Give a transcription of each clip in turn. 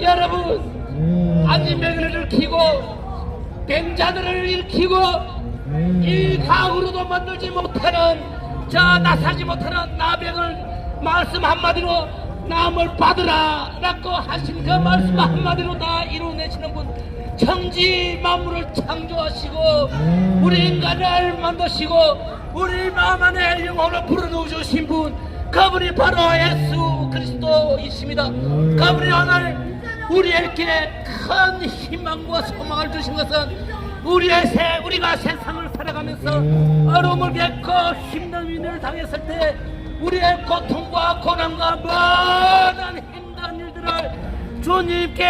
여러분, 안진뱅이를 일으키고 뱅자들을 일으키고 이 가구로도 만들지 못하는 저 나사지 못하는 나병을 말씀 한마디로 남을 받으라 라고 하신 그 말씀 한마디로 다 이루어내시는 분, 천지 만물을 창조하시고 우리 인간을 만드시고 우리 마음 안에 영혼을 불어넣으신 분, 그분이 바로 예수 그리스도이십니다. 그분이 오늘 우리에게 큰 희망과 소망을 주신 것은 우리가 세상을 살아가면서 어려움을 겪고 힘든 일을 당했을 때 우리의 고통과 고난과 모든 힘든 일들을 주님께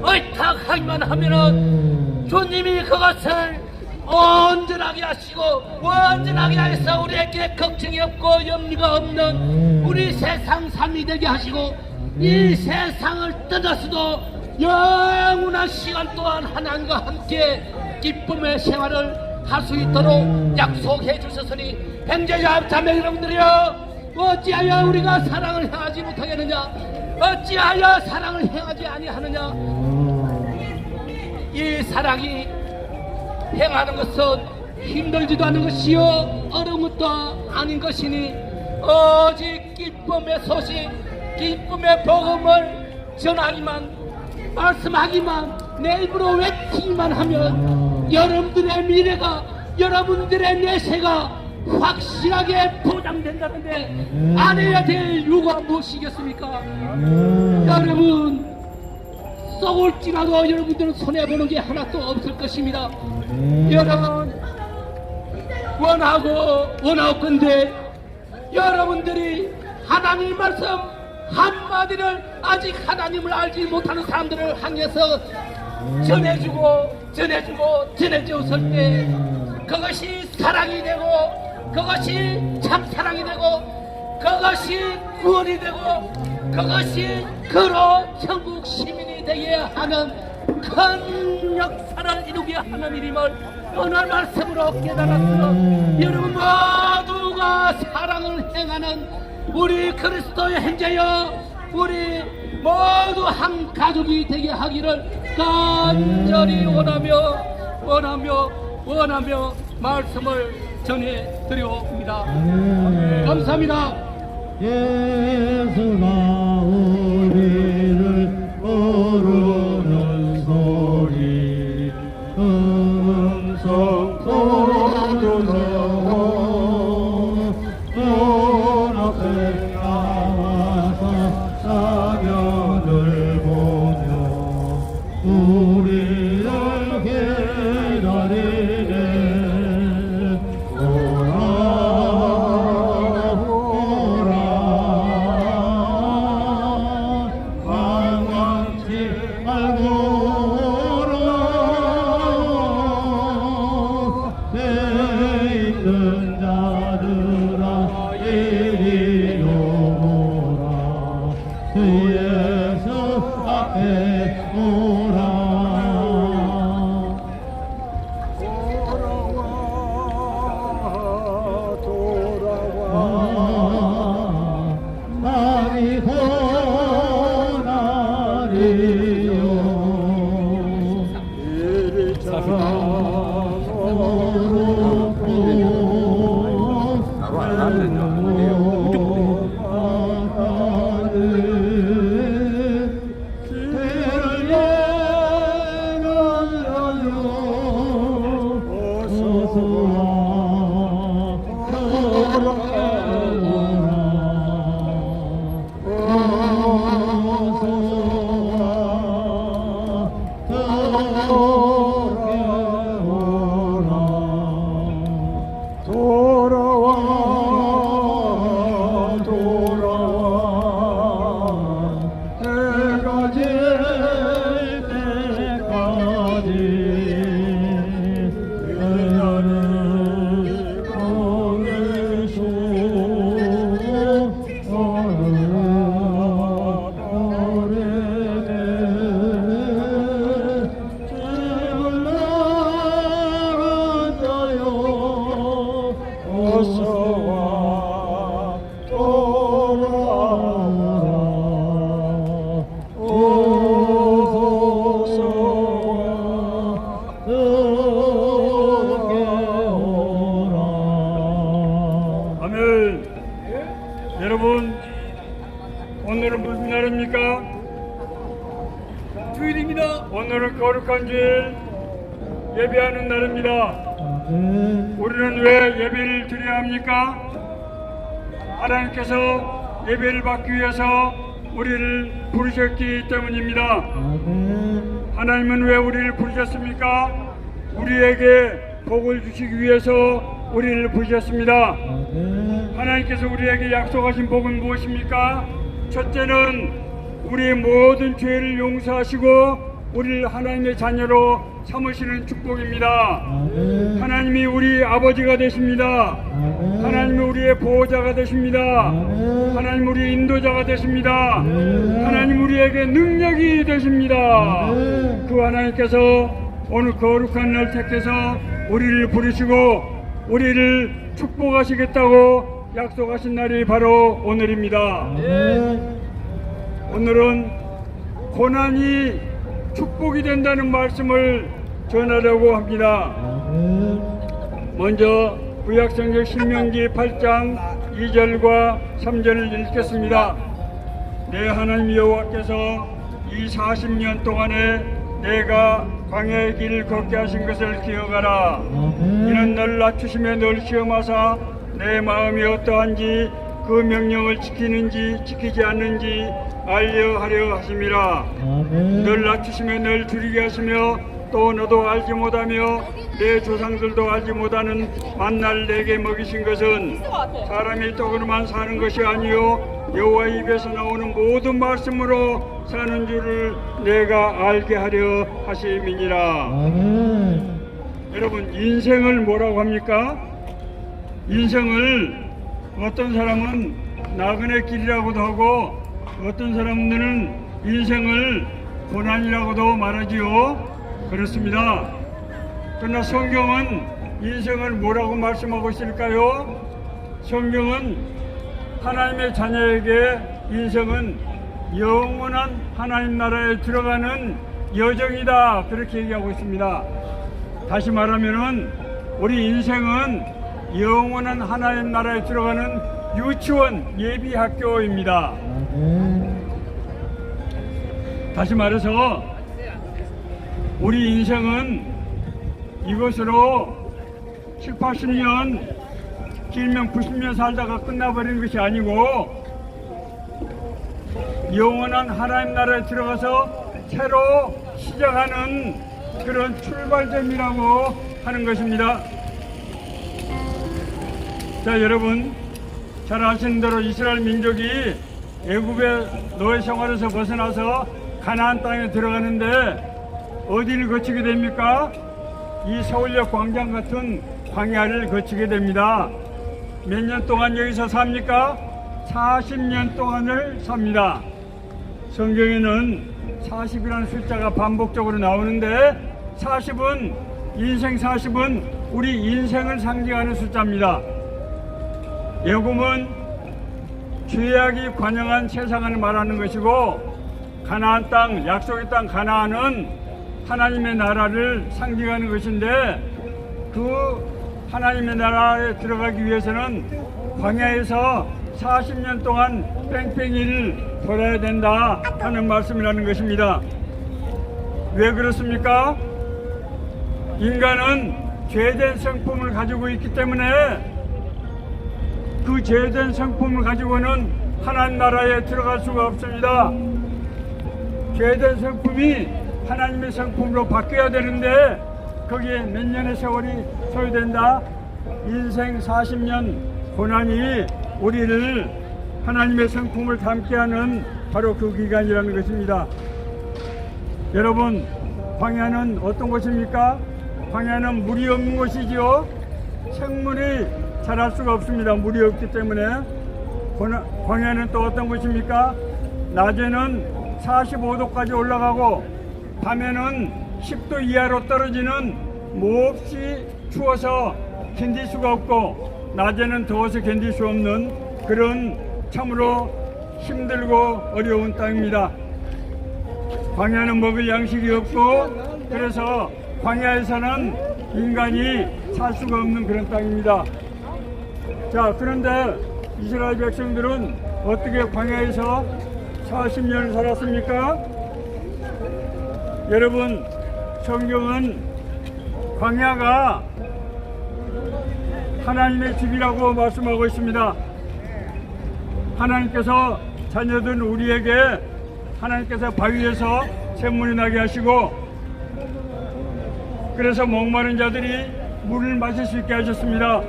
의탁하기만 하면은 주님이 그것을 온전하게 하시고 온전하게 해서 우리에게 걱정이 없고 염려가 없는 우리 세상 삶이 되게 하시고 이 세상을 떠나서도 영원한 시간 동안 하나님과 함께 기쁨의 생활을 할 수 있도록 약속해 주셨으니 형제자 자매 여러분들이여, 어찌하여 우리가 사랑을 행하지 못하겠느냐, 어찌하여 사랑을 행하지 아니하느냐. 이 사랑이 행하는 것은 힘들지도 않은 것이요 어려운 것도 아닌 것이니 오직 기쁨의 소식, 기쁨의 복음을 전하기만, 말씀하기만, 내 입으로 외치기만 하면 여러분들의 미래가, 여러분들의 내세가 확실하게 보장된다는데 안 해야 될 이유가 무엇이겠습니까? 여러분, 썩을지라도 여러분들은 손해보는 게 하나도 없을 것입니다. 여러분, 원하건대 여러분들이 하나님 말씀 한마디를 아직 하나님을 알지 못하는 사람들을 향해서 전해주었을 때 그것이 사랑이 되고 그것이 참 사랑이 되고 그것이 구원이 되고 그것이 그로 천국 시민이 되게 하는 큰 역사를 이루게 하는 일임을 오늘 말씀으로 깨달았으므로 여러분 모두가 사랑을 행하는 우리 그리스도의 형제여, 우리 모두 한 가족이 되게 하기를 간절히 원하며 말씀을 전해드려옵니다. 감사합니다. 예수가 우리를 부르는 소리 음성 쏟으며 문 앞에 나와서 사면을 보며 우리를 기다리네. 주일입니다. 오늘은 거룩한 주일 예배하는 날입니다. 아멘. 우리는 왜 예배를 드려야 합니까? 하나님께서 예배를 받기 위해서 우리를 부르셨기 때문입니다. 아멘. 하나님은 왜 우리를 부르셨습니까? 우리에게 복을 주시기 위해서 우리를 부르셨습니다. 아멘. 하나님께서 우리에게 약속하신 복은 무엇입니까? 첫째는 우리의 모든 죄를 용서하시고 우리를 하나님의 자녀로 삼으시는 축복입니다. 아멘. 하나님이 우리 아버지가 되십니다. 아멘. 하나님이 우리의 보호자가 되십니다. 아멘. 하나님 우리의 인도자가 되십니다. 아멘. 하나님 우리에게 능력이 되십니다. 아멘. 그 하나님께서 오늘 거룩한 날 택해서 우리를 부르시고 우리를 축복하시겠다고 약속하신 날이 바로 오늘입니다. 아멘. 오늘은 고난이 축복이 된다는 말씀을 전하려고 합니다. 아멘. 먼저 구약성경 신명기 8장 2절과 3절을 읽겠습니다. 내 하나님 여호와께서 이 40년 동안에 내가 광야의 길을 걷게 하신 것을 기억하라. 아멘. 이는 너를 낮추시며 널 시험하사 내 마음이 어떠한지 그 명령을 지키는지 지키지 않는지 알려 하려 하심이라. 아멘. 널 낮추시며 널 줄이게 하시며 또 너도 알지 못하며 내 조상들도 알지 못하는 만날 내게 먹이신 것은 사람이 떡으로만 사는 것이 아니요 여호와 입에서 나오는 모든 말씀으로 사는 줄을 내가 알게 하려 하심이니라. 아멘. 여러분, 인생을 뭐라고 합니까? 인생을 어떤 사람은 나그네 길이라고도 하고 어떤 사람들은 인생을 고난이라고도 말하지요. 그렇습니다. 그러나 성경은 인생을 뭐라고 말씀하고 있을까요? 성경은 하나님의 자녀에게 인생은 영원한 하나님 나라에 들어가는 여정이다, 그렇게 얘기하고 있습니다. 다시 말하면은 우리 인생은 영원한 하나님 나라에 들어가는 유치원 예비학교입니다. 아멘. 다시 말해서 우리 인생은 이것으로 7, 80년 길면 90년 살다가 끝나버리는 것이 아니고 영원한 하나님 나라에 들어가서 새로 시작하는 그런 출발점이라고 하는 것입니다. 자, 여러분 잘 아시는 대로 이스라엘 민족이 애굽의 노예 생활에서 벗어나서 가나안 땅에 들어가는데 어디를 거치게 됩니까? 이 서울역 광장 같은 광야를 거치게 됩니다. 몇 년 동안 여기서 삽니까? 40년 동안을 삽니다. 성경에는 40이라는 숫자가 반복적으로 나오는데 40은 인생 40은 우리 인생을 상징하는 숫자입니다. 예굽은 죄악이 관영한 세상을 말하는 것이고 가나안 땅, 약속의 땅 가나안은 하나님의 나라를 상징하는 것인데 그 하나님의 나라에 들어가기 위해서는 광야에서 40년 동안 뺑뺑이를 돌아야 된다 하는 말씀이라는 것입니다. 왜 그렇습니까? 인간은 죄된 성품을 가지고 있기 때문에 그 죄된 성품을 가지고는 하나님 나라에 들어갈 수가 없습니다. 죄된 성품이 하나님의 성품으로 바뀌어야 되는데 거기에 몇 년의 세월이 소요된다. 인생 40년 고난이 우리를 하나님의 성품을 담게 하는 바로 그 기간이라는 것입니다. 여러분, 광야는 어떤 곳입니까? 광야는 물이 없는 곳이지요. 생물이 자랄 수가 없습니다. 물이 없기 때문에. 광야는 또 어떤 곳입니까? 낮에는 45도까지 올라가고 밤에는 10도 이하로 떨어지는 몹시 추워서 견딜 수가 없고 낮에는 더워서 견딜 수 없는 그런 참으로 힘들고 어려운 땅입니다. 광야는 먹을 양식이 없고 그래서 광야에서는 인간이 살 수가 없는 그런 땅입니다. 자, 그런데 이스라엘 백성들은 어떻게 광야에서 40년을 살았습니까? 여러분, 성경은 광야가 하나님의 집이라고 말씀하고 있습니다. 하나님께서 자녀된 우리에게 하나님께서 바위에서 샘물이 나게 하시고, 그래서 목마른 자들이 물을 마실 수 있게 하셨습니다.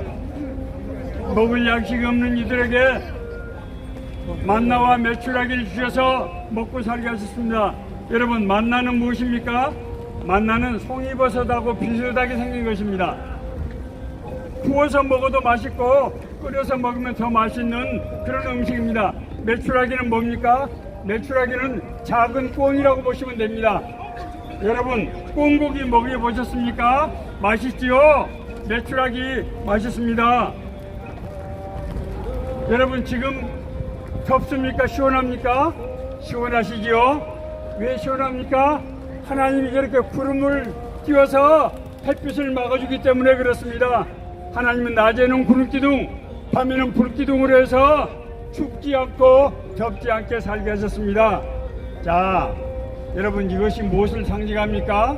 먹을 양식이 없는 이들에게 만나와 메추라기를 주셔서 먹고 살게 하셨습니다. 여러분, 만나는 무엇입니까? 만나는 송이버섯하고 비슷하게 생긴 것입니다. 구워서 먹어도 맛있고 끓여서 먹으면 더 맛있는 그런 음식입니다. 메추라기는 뭡니까? 메추라기는 작은 꿩이라고 보시면 됩니다. 여러분, 꿩고기 먹어보셨습니까? 맛있지요? 메추라기 맛있습니다. 여러분, 지금 덥습니까? 시원합니까? 시원하시지요? 왜 시원합니까? 하나님이 이렇게 구름을 띄워서 햇빛을 막아주기 때문에 그렇습니다. 하나님은 낮에는 구름기둥, 밤에는 불기둥으로 해서 춥지 않고 덥지 않게 살게 하셨습니다. 자, 여러분, 이것이 무엇을 상징합니까?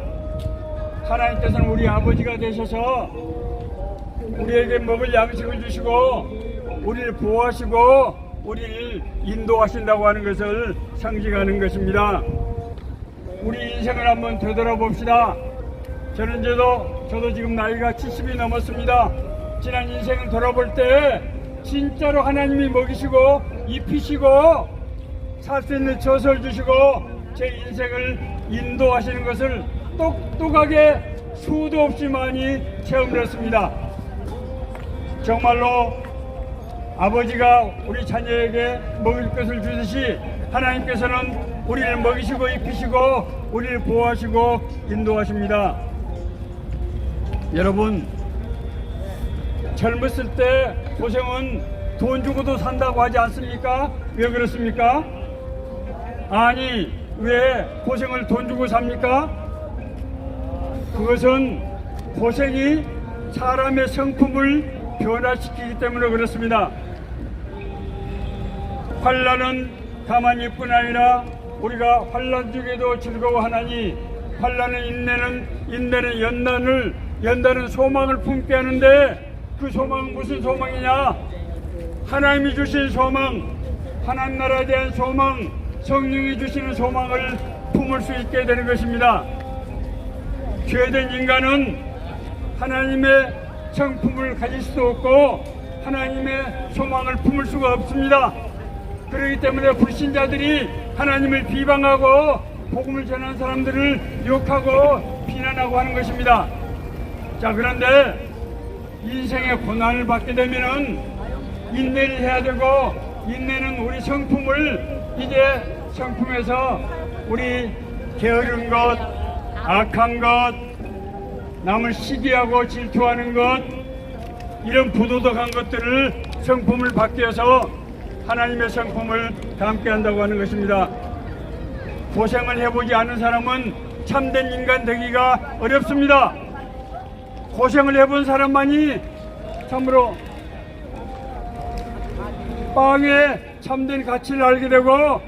하나님께서는 우리 아버지가 되셔서 우리에게 먹을 양식을 주시고 우리를 보호하시고 우리를 인도하신다고 하는 것을 상징하는 것입니다. 우리 인생을 한번 되돌아봅시다. 저도 지금 나이가 70이 넘었습니다. 지난 인생을 돌아볼 때 진짜로 하나님이 먹이시고 입히시고 살 수 있는 젖을 주시고 제 인생을 인도하시는 것을 똑똑하게 수도 없이 많이 체험을 했습니다. 정말로 아버지가 우리 자녀에게 먹을 것을 주듯이 하나님께서는 우리를 먹이시고 입히시고 우리를 보호하시고 인도하십니다. 여러분, 젊었을 때 고생은 돈 주고도 산다고 하지 않습니까? 왜 그렇습니까? 아니, 왜 고생을 돈 주고 삽니까? 그것은 고생이 사람의 성품을 변화시키기 때문에 그렇습니다. 환난은 가만히 뿐 아니라 우리가 환난 중에도 즐거워하나니, 환난은 인내는 연단은 소망을 품게 하는데, 그 소망은 무슨 소망이냐? 하나님이 주신 소망, 하나님 나라에 대한 소망, 성령이 주시는 소망을 품을 수 있게 되는 것입니다. 죄된 인간은 하나님의 성품을 가질 수도 없고 하나님의 소망을 품을 수가 없습니다. 그렇기 때문에 불신자들이 하나님을 비방하고 복음을 전하는 사람들을 욕하고 비난하고 하는 것입니다. 자, 그런데 인생의 고난을 받게 되면은 인내를 해야 되고, 인내는 우리 성품을 이제 성품에서 우리 게으른 것, 악한 것, 남을 시기하고 질투하는 것, 이런 부도덕한 것들을 성품을 바뀌어서 하나님의 성품을 담게 한다고 하는 것입니다. 고생을 해보지 않은 사람은 참된 인간 되기가 어렵습니다. 고생을 해본 사람만이 참으로 빵의 참된 가치를 알게 되고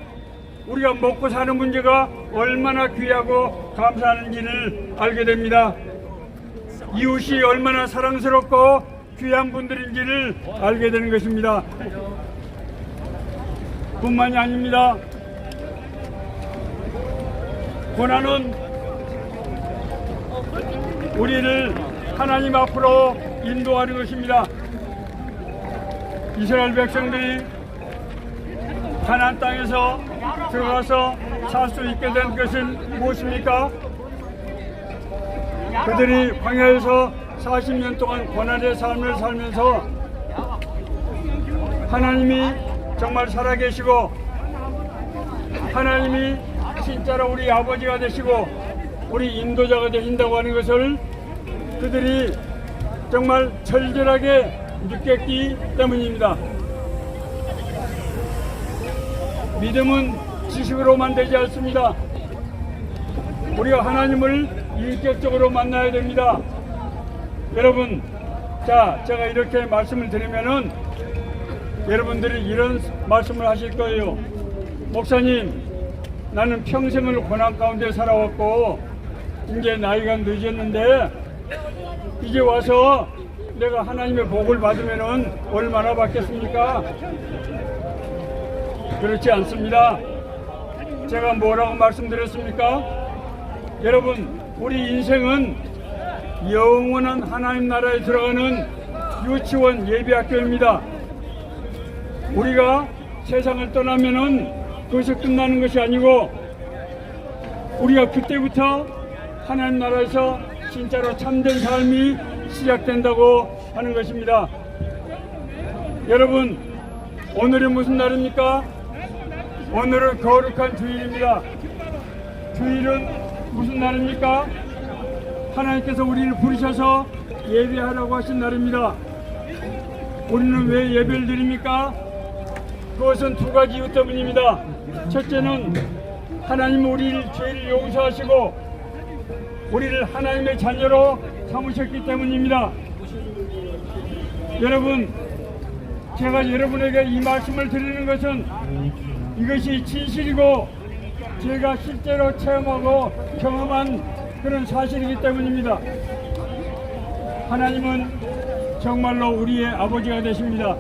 우리가 먹고 사는 문제가 얼마나 귀하고 감사하는지를 알게 됩니다. 이웃이 얼마나 사랑스럽고 귀한 분들인지를 알게 되는 것입니다. 뿐만이 아닙니다. 고난은 우리를 하나님 앞으로 인도하는 것입니다. 이스라엘 백성들이 가나안 땅에서 들어가서 살 수 있게 된 것은 무엇입니까? 그들이 광야에서 40년 동안 고난의 삶을 살면서 하나님이 정말 살아계시고 하나님이 진짜로 우리 아버지가 되시고 우리 인도자가 되신다고 하는 것을 그들이 정말 절절하게 느꼈기 때문입니다. 믿음은 지식으로만 되지 않습니다. 우리가 하나님을 인격적으로 만나야 됩니다. 여러분, 자, 제가 이렇게 말씀을 드리면은 여러분들이 이런 말씀을 하실 거예요. 목사님, 나는 평생을 고난 가운데 살아왔고 이제 나이가 늦었는데 이제 와서 내가 하나님의 복을 받으면은 얼마나 받겠습니까? 그렇지 않습니다. 제가 뭐라고 말씀드렸습니까? 여러분, 우리 인생은 영원한 하나님 나라에 들어가는 유치원 예비학교입니다. 우리가 세상을 떠나면은 거기서 끝나는 것이 아니고 우리가 그때부터 하나님 나라에서 진짜로 참된 삶이 시작된다고 하는 것입니다. 여러분, 오늘이 무슨 날입니까? 오늘은 거룩한 주일입니다. 주일은 무슨 날입니까? 하나님께서 우리를 부르셔서 예배하라고 하신 날입니다. 우리는 왜 예배를 드립니까? 그것은 두 가지 이유 때문입니다. 첫째는 하나님은 우리를 죄를 용서하시고 우리를 하나님의 자녀로 삼으셨기 때문입니다. 여러분, 제가 여러분에게 이 말씀을 드리는 것은 이것이 진실이고 제가 실제로 체험하고 경험한 그런 사실이기 때문입니다. 하나님은 정말로 우리의 아버지가 되십니다.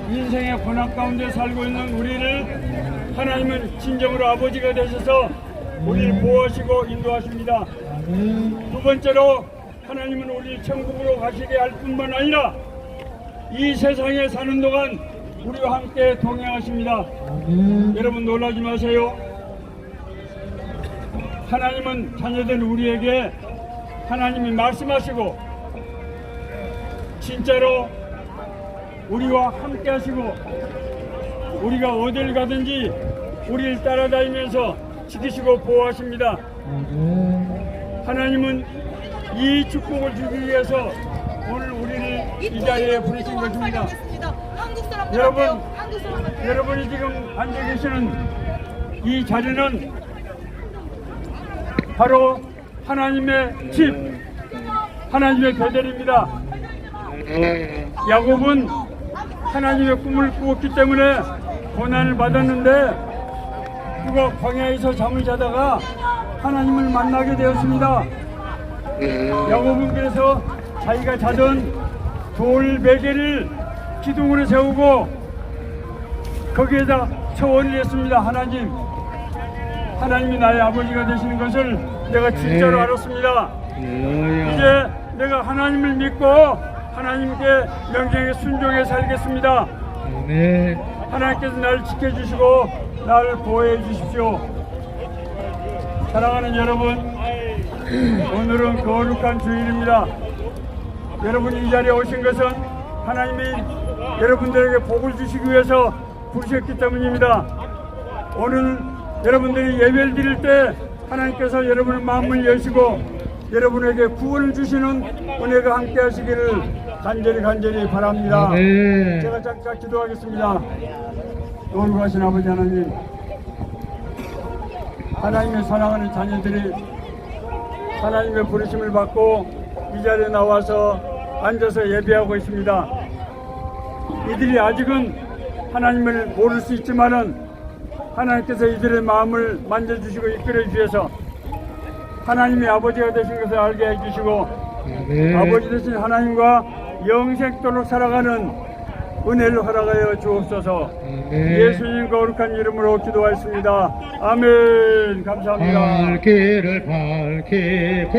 인생의 고난 가운데 살고 있는 우리를 하나님은 진정으로 아버지가 되셔서 우리를 보호하시고 인도하십니다. 두 번째로 하나님은 우리를 천국으로 가시게 할 뿐만 아니라 이 세상에 사는 동안 우리와 함께 동행하십니다. 여러분, 놀라지 마세요. 하나님은 자녀된 우리에게 하나님이 말씀하시고 진짜로 우리와 함께 하시고 우리가 어딜 가든지 우리를 따라다니면서 지키시고 보호하십니다. 하나님은 이 축복을 주기 위해서 오늘 우리를 이 자리에 부르신 것입니다. 여러분, 여러분이 지금 앉아 계시는 이 자리는 바로 하나님의 집, 하나님의 베델입니다. 야곱은 하나님의 꿈을 꾸었기 때문에 고난을 받았는데 그가 광야에서 잠을 자다가 하나님을 만나게 되었습니다. 야곱은 그래서 자기가 자던 돌 베개를 기둥으로 세우고 거기에다 서원을 했습니다. 하나님이 나의 아버지가 되시는 것을 내가 진짜로 알았습니다. 이제 내가 하나님을 믿고 하나님께 명령에 순종해 살겠습니다. 하나님께서 나를 지켜주시고 나를 보호해 주십시오. 사랑하는 여러분, 오늘은 거룩한 주일입니다. 여러분이 이 자리에 오신 것은 하나님이 여러분들에게 복을 주시기 위해서 부르셨기 때문입니다. 오늘 여러분들이 예배를 드릴 때 하나님께서 여러분의 마음을 여시고 여러분에게 구원을 주시는 은혜가 함께 하시기를 간절히 바랍니다. 제가 잠깐 기도하겠습니다. 놀라신 아버지 하나님, 하나님의 사랑하는 자녀들이 하나님의 부르심을 받고 이 자리에 나와서 앉아서 예배하고 있습니다. 이들이 아직은 하나님을 모를 수 있지만은 하나님께서 이들의 마음을 만져주시고 이끌어 주셔서 하나님의 아버지가 되신 것을 알게 해주시고 아버지 되신 하나님과 영생토록 살아가는 은혜를 허락하여 주옵소서. 예수님 거룩한 이름으로 기도하였습니다. 아멘. 감사합니다. 갈 길을 밝히고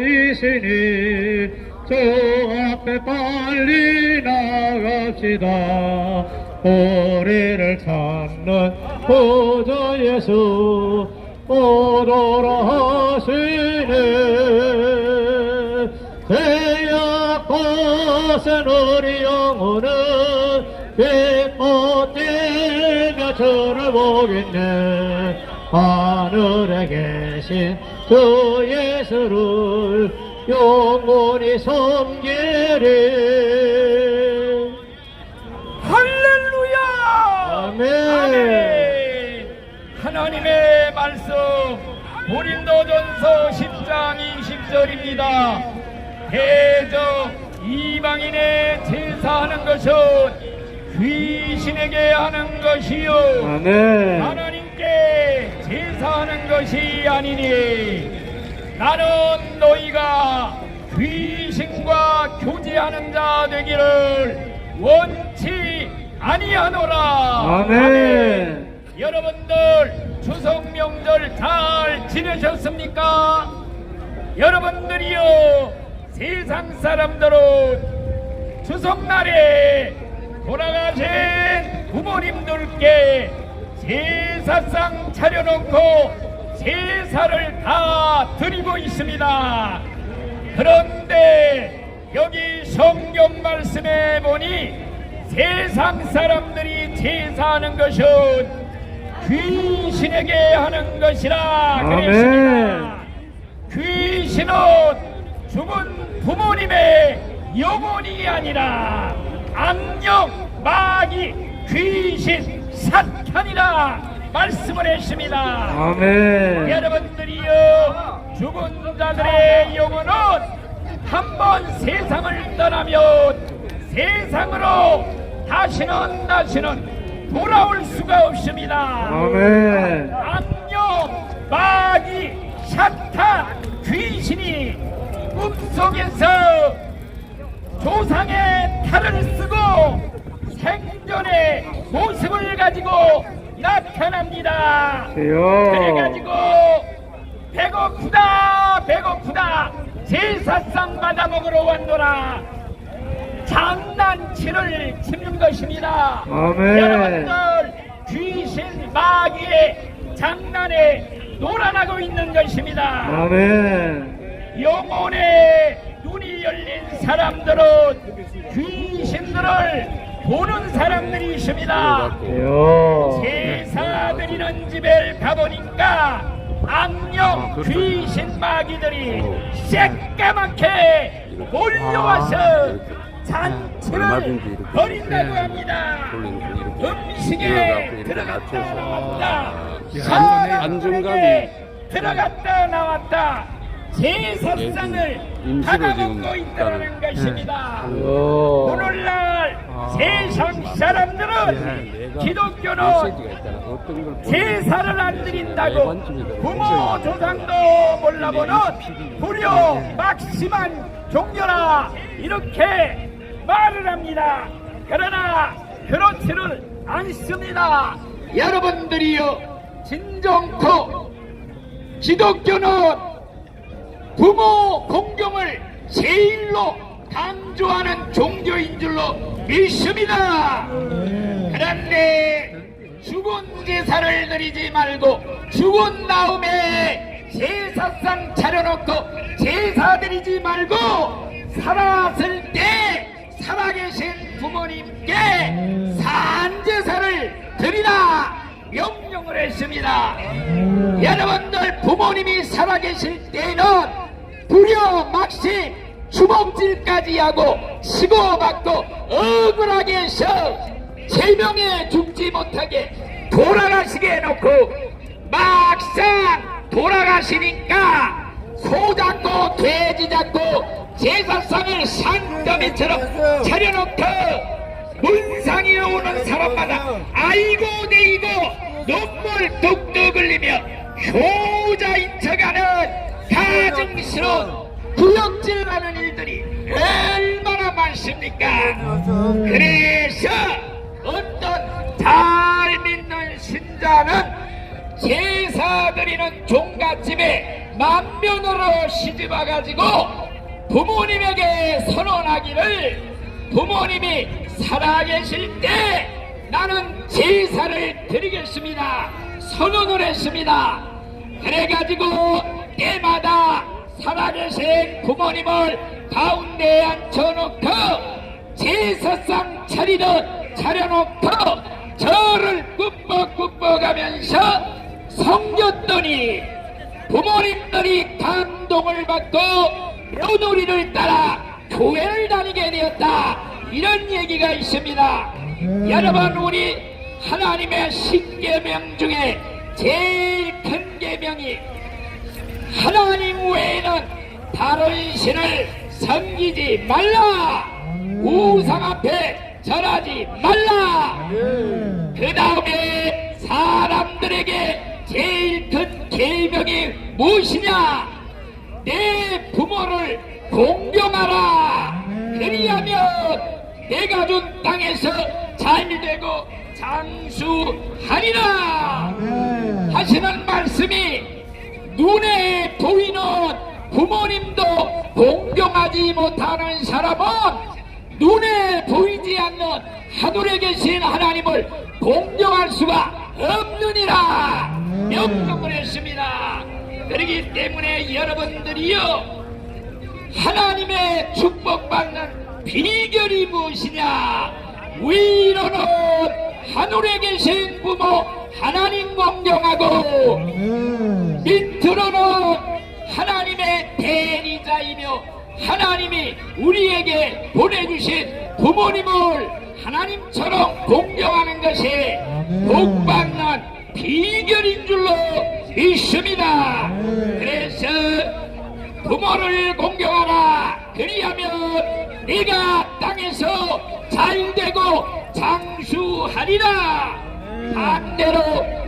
있으니 저 앞에 빨리 나갑시다. 우리를 찾는 보좌 예수 오도록 하시네. 죄악고센 우리 영혼은 빛못 뛰며 저를 보겠네. 하늘에 계신 주 예수를 영원히 섬기리. 할렐루야! 아멘. 아멘. 하나님의 말씀 고린도전서 10장 20절입니다. 대적 이방인의 제사하는 것은 귀신에게 하는 것이요 아멘. 하나님께 제사하는 것이 아니니 나는 너희가 귀신과 교제하는 자 되기를 원치 아니하노라. 아멘. 여러분들 추석 명절 잘 지내셨습니까? 여러분들이요, 세상 사람들은 추석날에 돌아가신 부모님들께 제사상 차려놓고 제사를 다 드리고 있습니다. 그런데 여기 성경 말씀에 보니 세상 사람들이 제사하는 것은 귀신에게 하는 것이라 그랬습니다. 귀신은 죽은 부모님의 영혼이 아니라 악령, 마귀, 귀신, 사탄이라 말씀을 했습니다. 아멘. 여러분들이요, 죽은 자들의 영혼은 한번 세상을 떠나면 세상으로 다시는 돌아올 수가 없습니다. 아멘. 악령, 마귀, 사탄, 귀신이 꿈속에서 조상의 탈을 쓰고 생전의 모습을 가지고 나타납니다. 그래가지고 배고프다 제사상 받아 먹으러 왔노라 장난치를 치는 것입니다. 아멘. 여러분들 귀신 마귀의 장난에 놀아나고 있는 것입니다. 아멘. 영혼의 눈이 열린 사람들은 귀신들을 보는 사람들이 있습니다. 제사 드리는 집에 가보니까 악령 귀신 마귀들이 새까맣게 몰려와서 잔치를 벌인다고 합니다. 음식에 들어갔다 나왔다, 사람들에게 들어갔다 나왔다, 제사상을 받아먹고 있다는 것입니다. 오늘날 세상 사람들은 기독교는 제사를 안 드린다고 부모 조상도 몰라보는 불효 막심한 종교라 이렇게 말을 합니다. 그러나 그렇지를 않습니다. 여러분들이요, 진정코 기독교는 부모 공경을 제일로 강조하는 종교인 줄로 믿습니다. 그런데 죽은 제사를 드리지 말고 죽은 다음에 제사상 차려놓고 제사 드리지 말고 살았을 때 살아계신 부모님께 산제사를 드리라 명령을 했습니다. 여러분들 부모님이 살아계실 때는 불효 막심 주먹질까지 하고 치고받고 억울하게 해서 제명에 죽지 못하게 돌아가시게 해놓고 막상 돌아가시니까 소 잡고 돼지 잡고 제사상을 산더미처럼 차려놓고 문상에 오는 사람마다 아이고 내이고 눈물 뚝뚝 흘리며 효자인 척하는 가증스러운 구역질하는 일들이 얼마나 많습니까? 그래서 어떤 잘 믿는 신자는 제사 드리는 종갓집에 만면으로 시집와가지고 부모님에게 선언하기를 부모님이 살아계실 때 나는 제사를 드리겠습니다 선언을 했습니다. 그래가지고 때마다 살아계신 부모님을 가운데에 앉혀놓고 제사상 차려놓고 절을 꾸벅꾸벅하면서 섬겼더니 부모님들이 감동을 받고 며느리를 따라 교회를 다니게 되었다, 이런 얘기가 있습니다. 여러분, 우리 하나님의 10계명 중에 제일 큰 계명이 하나님 외에는 다른 신을 섬기지 말라, 우상 앞에 절하지 말라. 그 다음에 사람들에게 제일 큰 계명이 무엇이냐? 내 부모를 공경하라. 그리하면 내가 준 땅에서 잘되고 장수하리라 하시는 말씀이 눈에 보이는 부모님도 공경하지 못하는 사람은 눈에 보이지 않는 하늘에 계신 하나님을 공경할 수가 없느니라 명령을 했습니다. 그렇기 때문에 여러분들이요, 하나님의 축복받는 비결이 무엇이냐? 위로는 하늘에 계신 부모 하나님 공경하고, 밑으로는 하나님의 대리자이며 하나님이 우리에게 보내주신 부모님을 하나님처럼 공경하는 것이 복받는 비결인 줄로 믿습니다. 그래서 부모를 공경하라. 그리하면 네가 땅에서 잘되고 장수하리라. 반대로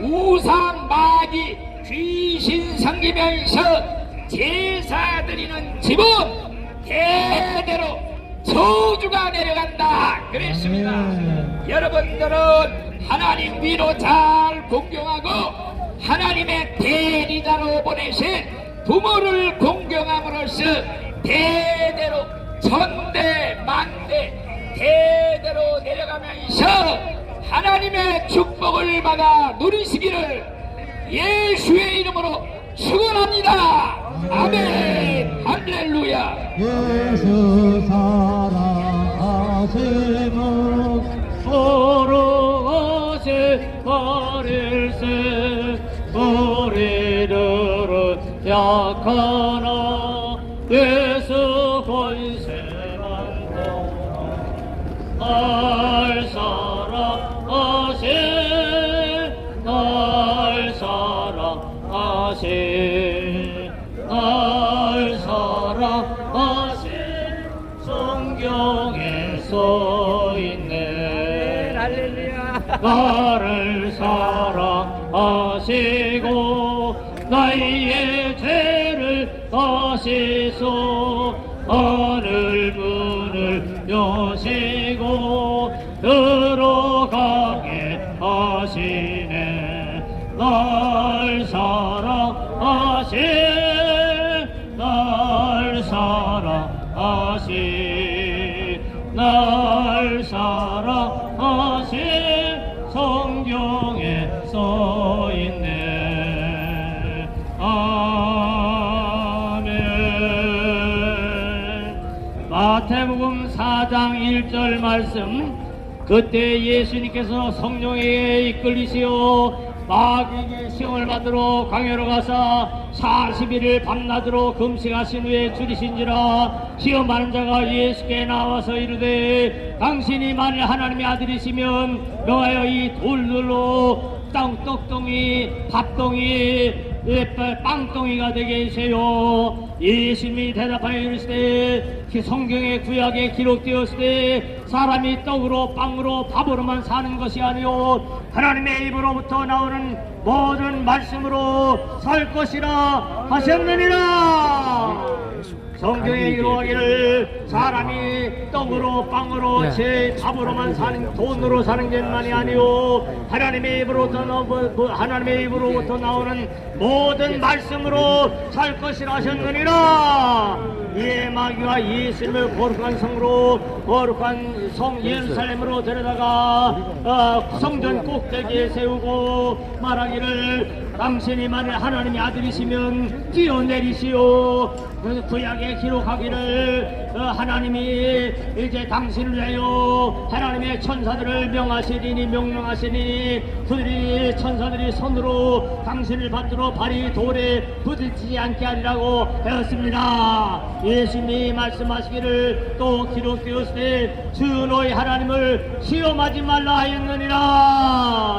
우상 마귀 귀신 섬기면서 제사 드리는 집은 대대로 저주가 내려간다 그랬습니다. 여러분들은 하나님 위로 잘 공경하고 하나님의 대리자로 보내신 부모를 공경함으로써 대대로 천대 만대 대대로 내려가면서 하나님의 축복을 받아 누리시기를 예수의 이름으로 축원합니다. 아멘. 할렐루야. 예수 사랑하시는 걸어가세 버릴세 우리들은 약하나 예수 권세만 날 사랑하신 날 사랑하신 날 사랑하신 성경에 써있네. 나를 사랑하시고 나의 죄를 다시소 하늘 문을 여시고 들어가게 하시네. 날 사랑하신 날 사랑하신 날 사랑하신 성경에 써있네. 아멘. 마태복음 4장 1절 말씀. 그때 예수님께서 성령에게 이끌리시어 마귀에게 시험을 받으러 강요로 가사 40일을 밤낮으로 금식하신 후에 줄이신지라. 시험하는 자가 예수께 나와서 이르되 당신이 만일 하나님의 아들이시면 명하여 이 돌들로 떡덩이 밥덩이 빵덩이가 되게 해주세요. 예수님이 대답하여 이르시되 성경의 구약에 기록되었을 때 사람이 떡으로 빵으로 밥으로만 사는 것이 아니요 하나님의 입으로부터 나오는 모든 말씀으로 살 것이라 하셨느니라. 성경에 이루어기를 사람이 떡으로 빵으로 제 밥으로만 사는 돈으로 사는 것만이 아니요 하나님의 입으로부터 나오는 모든 말씀으로 살 것이라 하셨느니라. 예, 마귀와 예수님을 거룩한 성으로 거룩한 성 예루살렘으로 데려다가 성전 꼭대기에 세우고 말하기를 당신이 만일 하나님의 아들이시면 뛰어내리시오. 구약에 기록하기를 하나님이 이제 당신을 위하여 하나님의 천사들을 명령하시니 그들이 천사들이 손으로 당신을 받들어 발이 돌에 부딪히지 않게 하리라고 하였습니다. 예수님이 말씀하시기를 또 기록되었을 때 주 너희 하나님을 시험하지 말라 하였느니라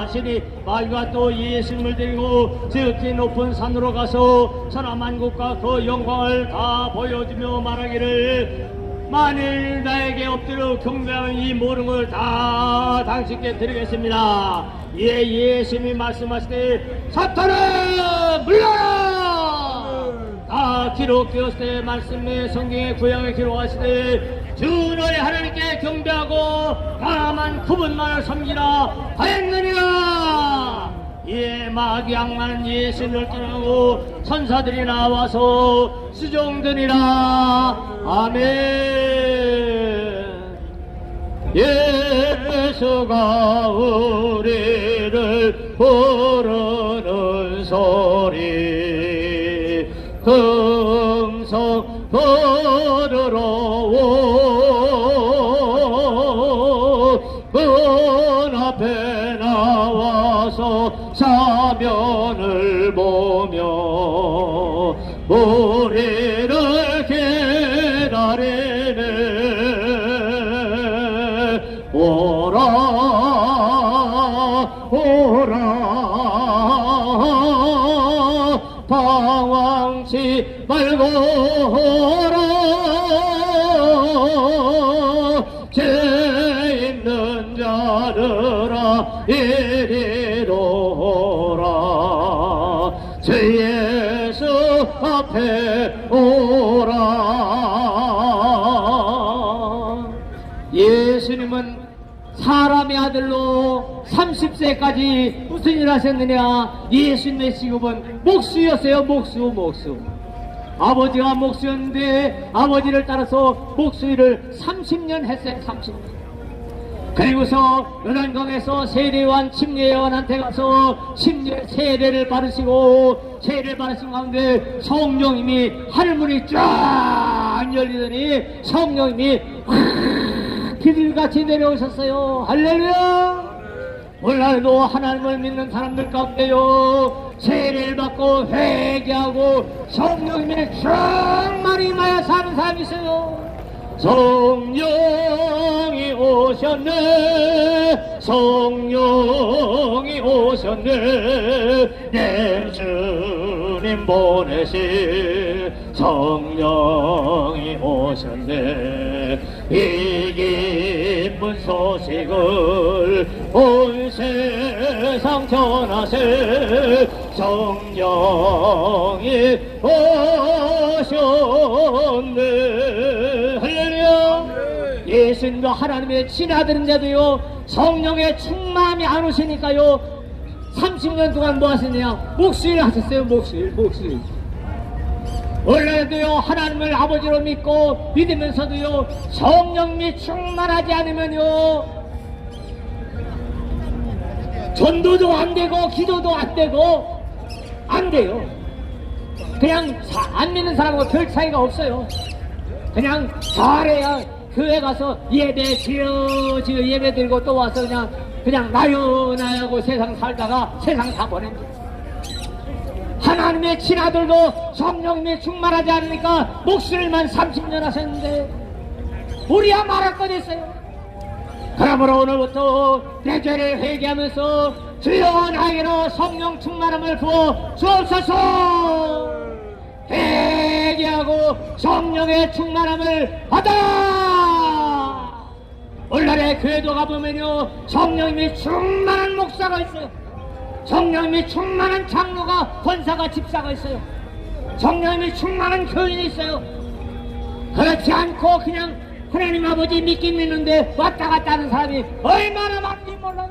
하시니 마귀가 또 예수님을 데리고 지극히 높은 산으로 가서 천하만국과 그 영광을 다 보여주며 말하기를 만일 나에게 엎드려 경배하면 이 모든 걸 다 당신께 드리겠습니다. 예, 예수님이 말씀하시되 사탄아 물러라. 다 기록 기록되었을 말씀의 성경의 구약에 기록하시되 주 너희 하나님께 경배하고 다만 그분만을 섬기라 하였느니라. 예, 마귀 악마는 예수를 떠나고 천사들이 나와서 수종되니라. 아멘. 예수가 우리를 부르는 소리 금성 들으러 문 앞에 나와서 사면을 보며 우리를 기다리네. 오라 오라 방황치 말고 오라. 죄 있는 자들아 이리로 오라. 주 예수 앞에 오라. 예수님은 사람의 아들로 30세까지 무슨 일 하셨느냐? 예수님의 직업은 목수였어요. 목수. 아버지가 목수였는데 아버지를 따라서 목수 일을 30년 했어요. 30년. 그리고서 요단강에서 세례요한 침례요한한테 가서 세례를 받으시고 세례를 받으신 가운데 성령님이 하늘문이 쫙 열리더니 성령님이 비둘기같이 내려오셨어요. 할렐루야. 오늘날도 하나님을 믿는 사람들 가운데요 세례를 받고 회개하고 성령님의 충만히 임하여 사는 사람이 있어요. 성령이 오셨네. 성령이 오셨네. 내 주님 보내신 성령이 오셨네. 이 기쁜 소식을 온 세상 전하세. 성령이 오셨네. 할렐루야. 예수님도 하나님의 친아들인 자도요 성령의 충만함이 안 오시니까요 30년 동안 뭐 하셨냐? 목수일 하셨어요. 목수일. 원래도요 하나님을 아버지로 믿고 믿으면서도요 성령이 충만하지 않으면요 전도도 안 되고 기도도 안 되고 안 돼요. 그냥 안 믿는 사람하고 별 차이가 없어요. 그냥 잘해야 교회 가서 예배 지어 예배 드리고 또 와서 그냥 나요나요하고 세상 살다가 세상 다 보냅니다. 하나님의 친아들도 성령님이 충만하지 않으니까 목술만 30년 하셨는데 우리야 말할 것 있어요. 그러므로 오늘부터 내 죄를 회개하면서 주여 나에게로 성령 충만함을 부어 주옵소서. 회개하고 성령의 충만함을 받아. 오늘날에 교회도 가보면요 성령님이 충만한 목사가 있어요. 성령님이 충만한 장로가 권사가 집사가 있어요. 성령님이 충만한 교인이 있어요. 그렇지 않고 그냥 하나님 아버지 믿긴 믿는데 왔다 갔다 하는 사람이 얼마나 많은지 몰라요.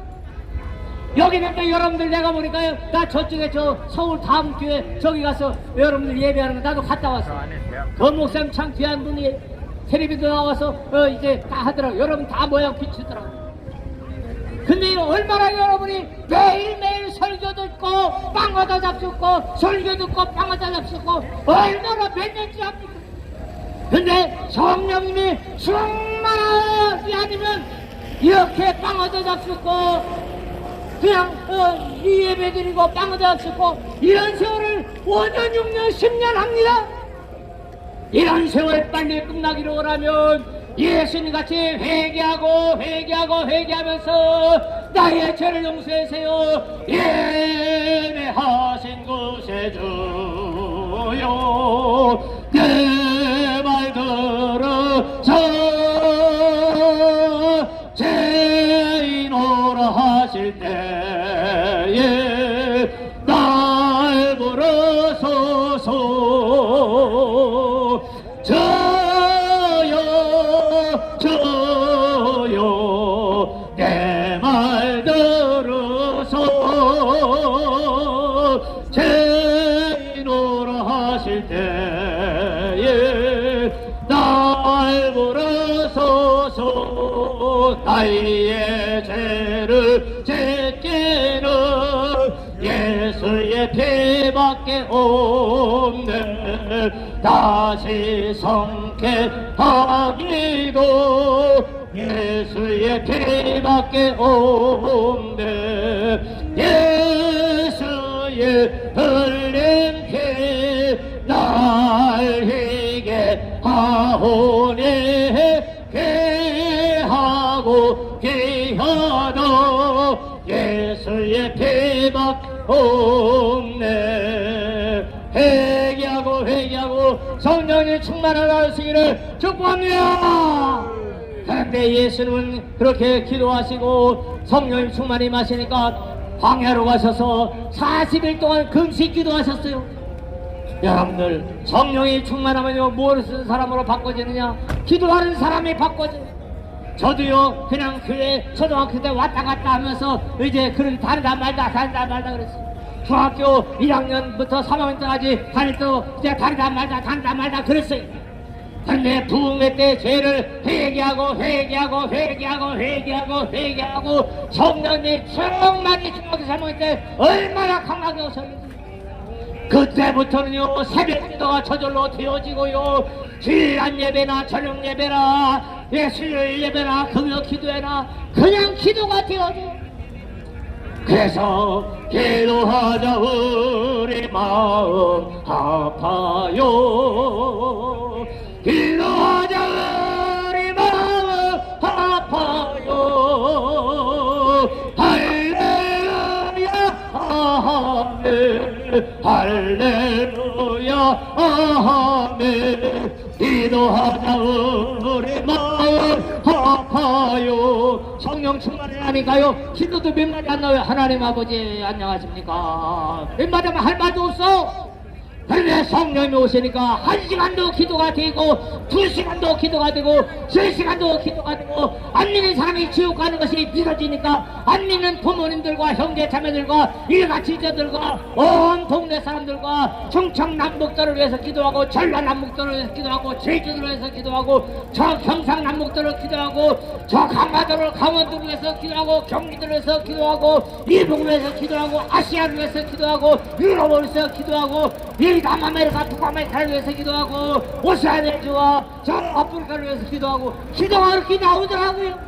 여기는 또 여러분들 내가 보니까요 나 저쪽에 서울 다음 교회 저기 가서 여러분들 예배하는 거 나도 갔다 왔어. 그 목사님 참 귀한 분이에요. 텔레비도 나와서 이제 다 하더라고요. 여러분 다 모양 비추더라고요. 근데 얼마나 여러분이 매일매일 설교 듣고 빵 얻어 잡수고 설교 듣고 빵 얻어 잡수고 얼마나 몇 년째 합니까? 근데 성령님이 충만하지 않으면 이렇게 빵 얻어 잡수고 그냥 예배 드리고 빵 얻어 잡수고 이런 세월을 5년 6년 10년 합니다. 이런 세월 빨리 끝나기를 원하면 예수님같이 회개하면서 나의 죄를 용서하세요. 예배하신 곳에 주여 내 말 들어서 죄인오라 하실 때에 날 부르소서. 때에 날 부르소서. 나의 죄를 제게는 예수의 피밖에 없네. 다시 성쾌하기도 예수의 피밖에 없네. 예수의 흘린 피 날 희게 하오니 귀하고 귀하다 예수의 피밖에 없네. 회개하고 성령의 충만을 하시기를 축복합니다. 그런데 예수님은 그렇게 기도하시고 성령의 충만이 마시니까 광야로 가셔서 40일 동안 금식 기도하셨어요. 여러분들, 성령이 충만하면요 무엇을 쓰는 사람으로 바꿔지느냐? 기도하는 사람이 바꿔져요. 저도요 그냥 교회 초등학교 때 왔다 갔다 하면서 이제 그런 다니다 말다 그랬어요. 중학교 1학년부터 3학년 때까지 다닐 때도 이제 다니다 말다 그랬어요. 근데 부흥회 때 죄를 회개하고 성령이 충만히 중학교 3학년 때 얼마나 강하게 오셨는지. 그때부터는요 새벽 기도가 저절로 되어지고요, 주일날 예배나 저녁 예배나 수요일 예배나 금요 기도회나 그냥 기도가 되어져요. 그래서 기도하자 우리 마음 아파요. 기도하자 우리 마음 아파요. 할렐루야 아멘. 할렐루야 아멘. 기도하자 우리 마음 아파요. 성령 충만이라니까요. 기도도 몇 마디 안 나와요. 하나님 아버지 안녕하십니까? 몇 마디 하면 할 말도 없어. 그런데 성령이 오시니까 1시간도 기도가 되고 2시간도 기도가 되고 3시간도 기도가 되고, 안 믿는 사람이 지옥 가는 것이 믿어지니까 안 믿는 부모님들과 형제 자매들과 일가 지자들과 온 동네 사람들과 충청 남북도를 위해서 기도하고, 전라 남북도를 위해서 기도하고, 제주도를 위해서 기도하고, 저 경상 남북도를 기도하고, 저 강화도를 강원도를 위해서 기도하고, 경기도를 위해서 기도하고, 일본을 위해서 기도하고, 아시아를 위해서 기도하고, 유럽을 위해서 기도하고, 남아메리카 북아메리카를 위해서 기도하고, 오세아니아주와 저 아프리카를 위해서 기도하고, 기도가 그렇게 나오더라고요.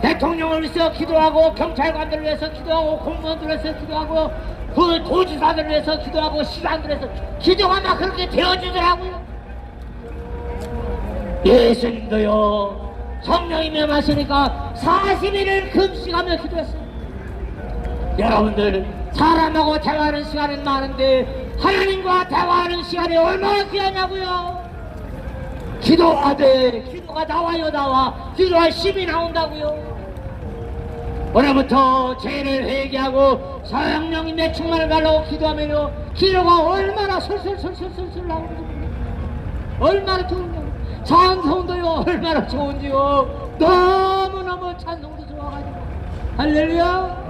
대통령을 위해서 기도하고, 경찰관들을 위해서 기도하고, 공무원들을 위해서 기도하고, 그 도지사들을 위해서 기도하고, 시장들을 위해서 기도가 막 그렇게 되어지더라고요. 예수님도요 성령이 명하시니까 40일을 금식하며 기도했어요. 여러분들, 사람하고 대화하는 시간은 많은데 하나님과 대화하는 시간이 얼마나 귀하냐고요. 기도하되 기도가 나와 기도할 힘이 나온다고요. 오늘부터 죄를 회개하고 성령님의 충만을 달라고 기도하면요 기도가 얼마나 솔솔 나오는지, 얼마나 좋은지, 찬송도요 얼마나 좋은지요. 너무너무 찬송도 좋아가지고 할렐루야.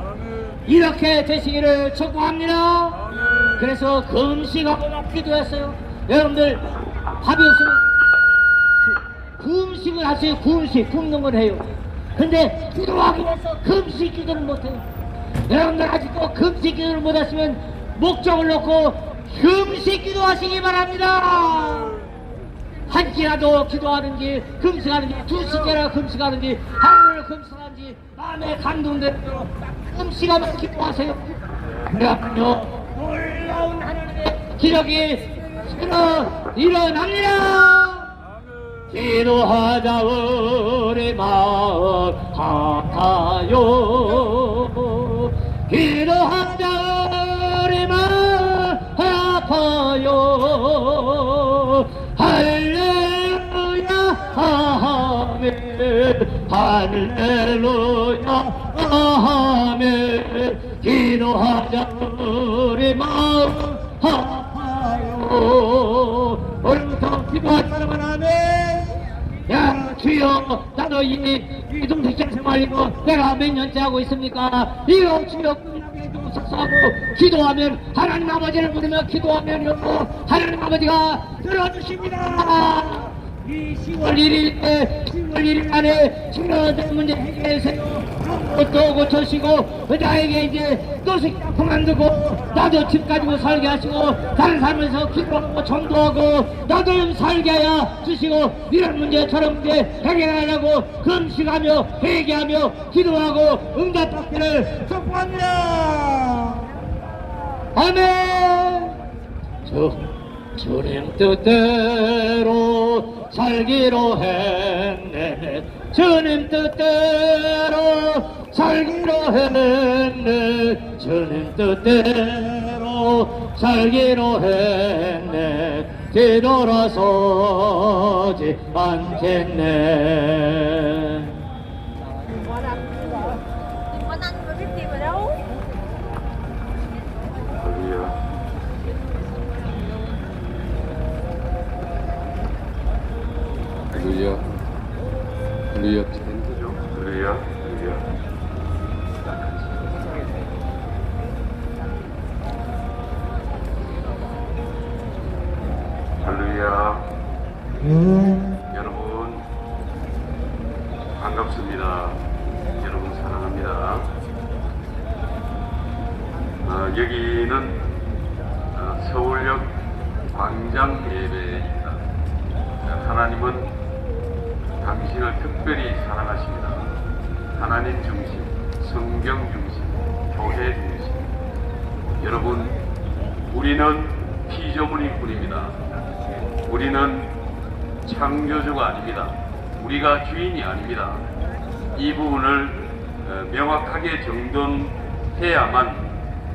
이렇게 되시기를 축복합니다. 그래서 금식하고 막 기도했어요. 여러분들, 밥이 없으면 금식을 하세요. 금식, 굶는 걸 해요. 근데 기도하기 위해서 금식 기도를 못해요. 여러분들 아직도 금식 기도를 못하시면 목적을 놓고 금식 기도하시기 바랍니다. 한 끼라도 기도하는지, 금식하는지, 2시간이나 금식하는지, 하루를 금식하는지, 마음에 감동되도록 금식하면서 기도하세요. 그래야군요 놀라운 하나님의 기적이 일어납니다. 기도하자 우리 마음 아파요. 기도하자 우리 마음 아파요. 할렐루야 아멘. 할렐루야 아멘. 기도하자 우리 마음 아파요. 오늘부터 기도하지 말아만 아멘. 야 주여, 나도 이 동택장 생활이고 내가 몇 년째 하고 있습니까? 이거 주여 꾸준하게 해주옵소서. 기도하고 기도하면 하나님 아버지를 부르며 기도하면요 하나님 아버지가 들어주십니다. 이 10월 1일에 10월 1일 안에 청년들 문제 해결해서요 또 고쳐시고 나에게 이제 또 식당 그만두고 나도 집 가지고 살게 하시고 다른 살면서 기도하고 전도하고 나도 좀 살게 하여 주시고 이런 문제처럼 이제 해결하려고 금식하며 회개하며 기도하고 응답받기를 선포합니다. 아멘. 주님 뜻대로 살기로 했네. 주님 뜻대로 살기로 했네. 주님 뜻대로 살기로 했네. 뒤돌아서지 않겠네. Món ăn với biết tìm ở đâu? 할렐루야. 할렐루야. 할렐루야. 할렐루야. 할렐루야. 여러분 반갑습니다. 여러분 사랑합니다. 여기는 서울역 광장 예배입니다. 하나님은 당신을 특별히 사랑하십니다. 하나님 중심, 성경 중심, 교회 중심. 여러분, 우리는 피조물일 뿐입니다. 우리는 창조주가 아닙니다. 우리가 주인이 아닙니다. 이 부분을 명확하게 정돈해야만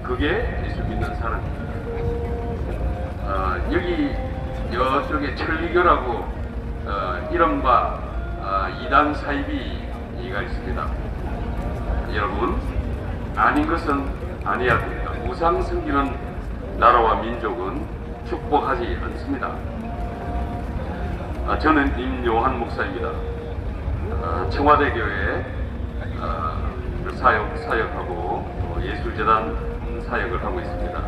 그게 예수 믿는 사람입니다. 여기 이쪽에 천리교라고 이른바 이단 사이비가 있습니다. 여러분, 아닌 것은 아니어야 됩니다. 우상 섬기는 나라와 민족은 축복하지 않습니다. 저는 임요한 목사입니다. 청와대교회 사역하고 예술재단 사역을 하고 있습니다.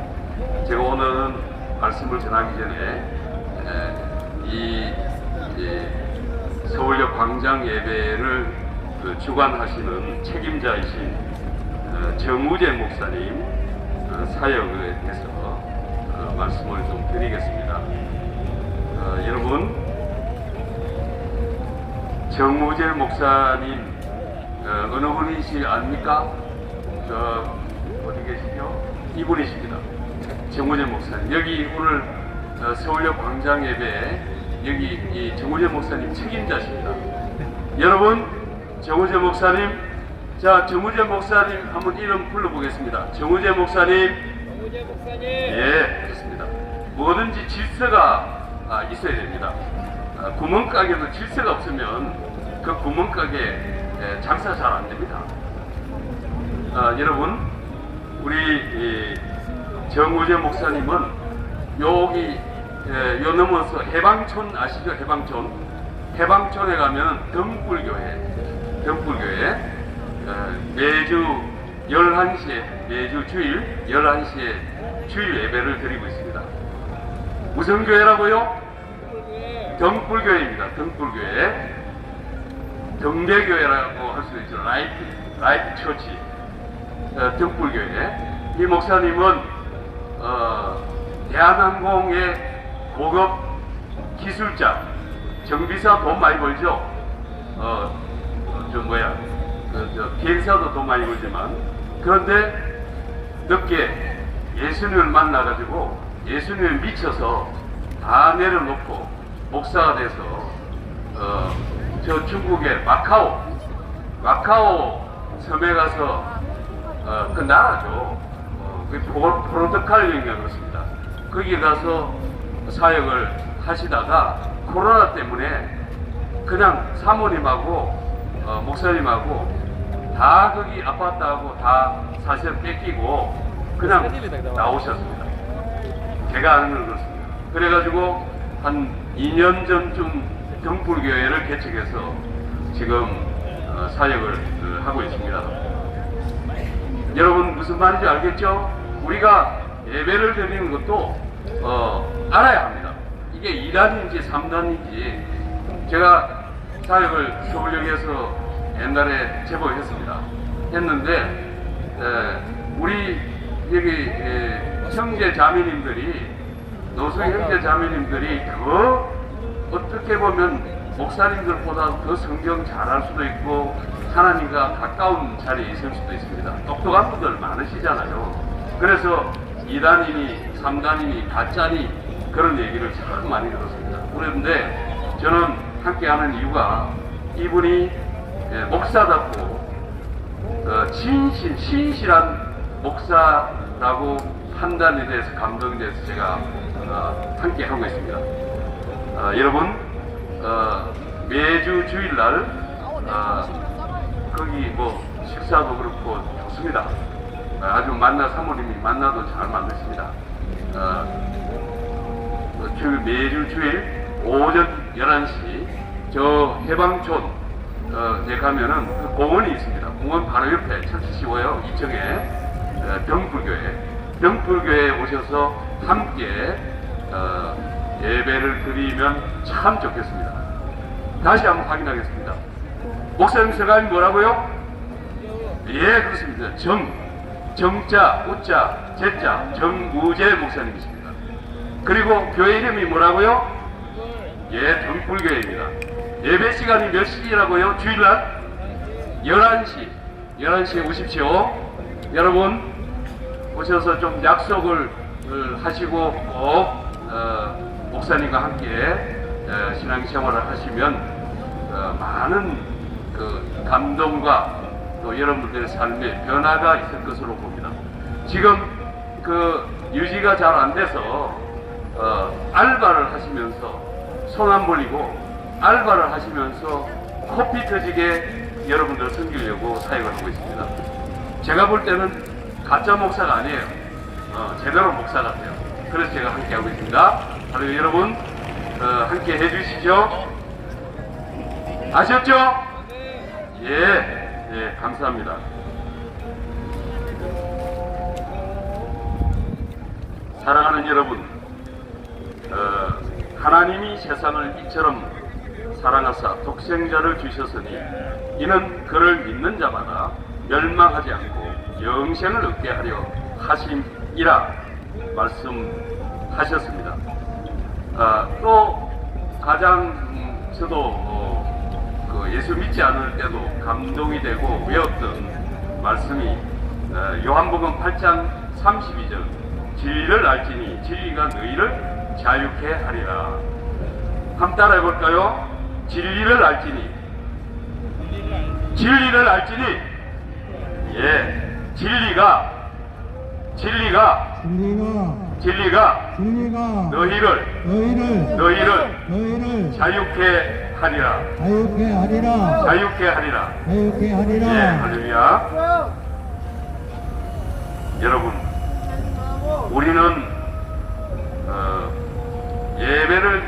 제가 오늘은 말씀을 전하기 전에 이 서울역 광장 예배를 주관하시는 책임자이신 정우재 목사님 사역에 대해서 말씀을 좀 드리겠습니다. 여러분, 정우재 목사님 어느 분이시 압니까? 어디 계시죠? 이분이십니다. 정우재 목사님. 여기 오늘 서울역 광장 예배에 여기 이 정우재 목사님 책임자십니다. 여러분, 정우재 목사님, 자, 정우재 목사님 한번 이름 불러보겠습니다. 정우재 목사님. 정우재 목사님. 예, 좋습니다. 뭐든지 질서가 있어야 됩니다. 구멍가게도 질서가 없으면 그 구멍가게 장사 잘 안 됩니다. 여러분, 우리 정우재 목사님은 여기 요 넘어서 해방촌 아시죠? 해방촌에 가면 등불교회 매주 11시에 매주 주일 11시에 주일 예배를 드리고 있습니다. 무슨 교회라고요? 등불교회입니다. 등불교회. 등대교회라고 할 수도 있죠. 라이트 처치. 등불교회. 이 목사님은 대한항공의 고급 기술자, 정비사 돈 많이 벌죠. 비행사도 돈 많이 벌지만, 그런데 늦게 예수님을 만나가지고 예수님을 미쳐서 다 내려놓고 목사가 돼서 저 중국의 마카오 섬에 가서 그 나라죠. 그 포르투갈령이라고 그렇습니다. 거기 가서 사역을 하시다가 코로나 때문에 그냥 사모님하고 목사님하고 다 거기 아파트하고 다 사실 뺏기고 그냥 나오셨습니다. 제가 아는 건 그렇습니다. 그래가지고 한 2년 전쯤 등불교회를 개척해서 지금 사역을 하고 있습니다. 여러분 무슨 말인지 알겠죠? 우리가 예배를 드리는 것도 알아야 합니다. 이게 2단인지 3단인지 제가 사역을 서울역에서 옛날에 제보했습니다. 했는데 우리 여기 형제 자매님들이 노수 형제 자매님들이 더 어떻게 보면 목사님들보다 더 성경 잘할 수도 있고 하나님과 가까운 자리에 있을 수도 있습니다. 똑똑한 분들 많으시잖아요. 그래서 2단이니 3단이니 가짜니 그런 얘기를 참 많이 들었습니다. 그런데 저는 함께하는 이유가 이분이 목사답고 신실한 목사라고 판단에 대해서 감동에 대해서 제가 함께 하고 있습니다. 여러분 매주 주일날 거기 뭐 식사도 그렇고 좋습니다. 아주 사모님이 만나도 잘 만드십니다. 매주 주일 오전 11시 저 해방촌 에 가면은 그 공원이 있습니다. 공원 바로 옆에 찾으시고요. 2층에 병풀교회에 오셔서 함께 예배를 드리면 참 좋겠습니다. 다시 한번 확인하겠습니다. 목사님 성함이 뭐라고요? 예, 그렇습니다. 정자, 우자, 제자, 정우재 목사님이십니다. 그리고 교회 이름이 뭐라고요? 예, 병풀교회입니다. 예배 시간이 몇 시라고요? 주일날? 11시에 오십시오. 여러분 오셔서 좀 약속을 하시고 꼭 목사님과 함께 신앙생활을 하시면 많은 그 감동과 또 여러분들의 삶에 변화가 있을 것으로 봅니다. 지금 그 유지가 잘 안 돼서 알바를 하시면서 손 안 벌리고 알바를 하시면서 코피 터지게 여러분들 섬기려고 사역을 하고 있습니다. 제가 볼 때는 가짜 목사가 아니에요. 제대로 목사 같아요. 그래서 제가 함께 하고 있습니다. 바로 여러분 함께 해주시죠. 아셨죠? 예, 감사합니다. 사랑하는 여러분, 하나님이 세상을 이처럼 사랑하사 독생자를 주셨으니 이는 그를 믿는 자마다 멸망하지 않고 영생을 얻게 하려 하심이라 말씀하셨습니다. 또 가장 저도 예수 믿지 않을 때도 감동이 되고 외웠던 말씀이 요한복음 8장 32절 진리를 알지니 진리가 너희를 자유케 하리라. 한번 따라해 볼까요? 진리를 알지니 예, 진리가 너희를 자유케 하리라. 예, 할렐루야. 여러분, 우리는 예배를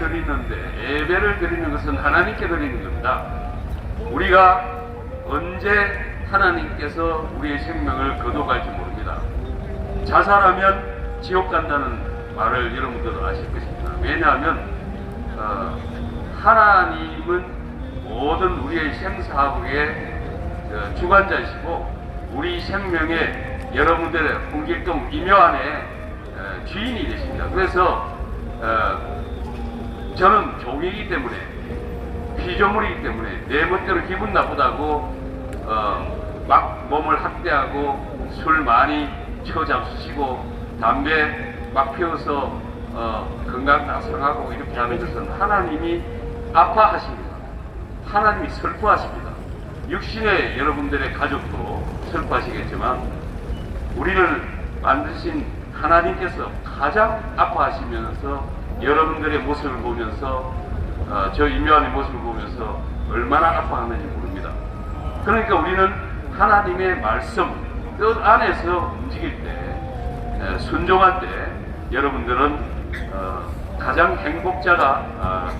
드리는 것은 하나님께 드리는 겁니다. 우리가 언제 하나님께서 우리의 생명을 거둬갈지 모릅니다. 자살하면 지옥 간다는 말을 여러분들도 아실 것입니다. 왜냐하면 하나님은 모든 우리의 생사학의 주관자이시고 우리 생명의 여러분들의 홍길동 임요한의 주인이 되십니다. 그래서 저는 종이기 때문에 피조물이기 때문에 내 멋대로 기분 나쁘다고 막 몸을 학대하고 술 많이 쳐잡수시고 담배 막 피워서 건강 나상하고 이렇게 하는 것은 하나님이 아파하십니다. 하나님이 슬퍼하십니다. 육신의 여러분들의 가족도 슬퍼하시겠지만 우리를 만드신 하나님께서 가장 아파하시면서 여러분들의 모습을 보면서 저 임요한의 모습을 보면서 얼마나 아파하는지 모릅니다. 그러니까 우리는 하나님의 말씀 뜻 안에서 움직일 때 순종할 때 여러분들은 가장 행복자가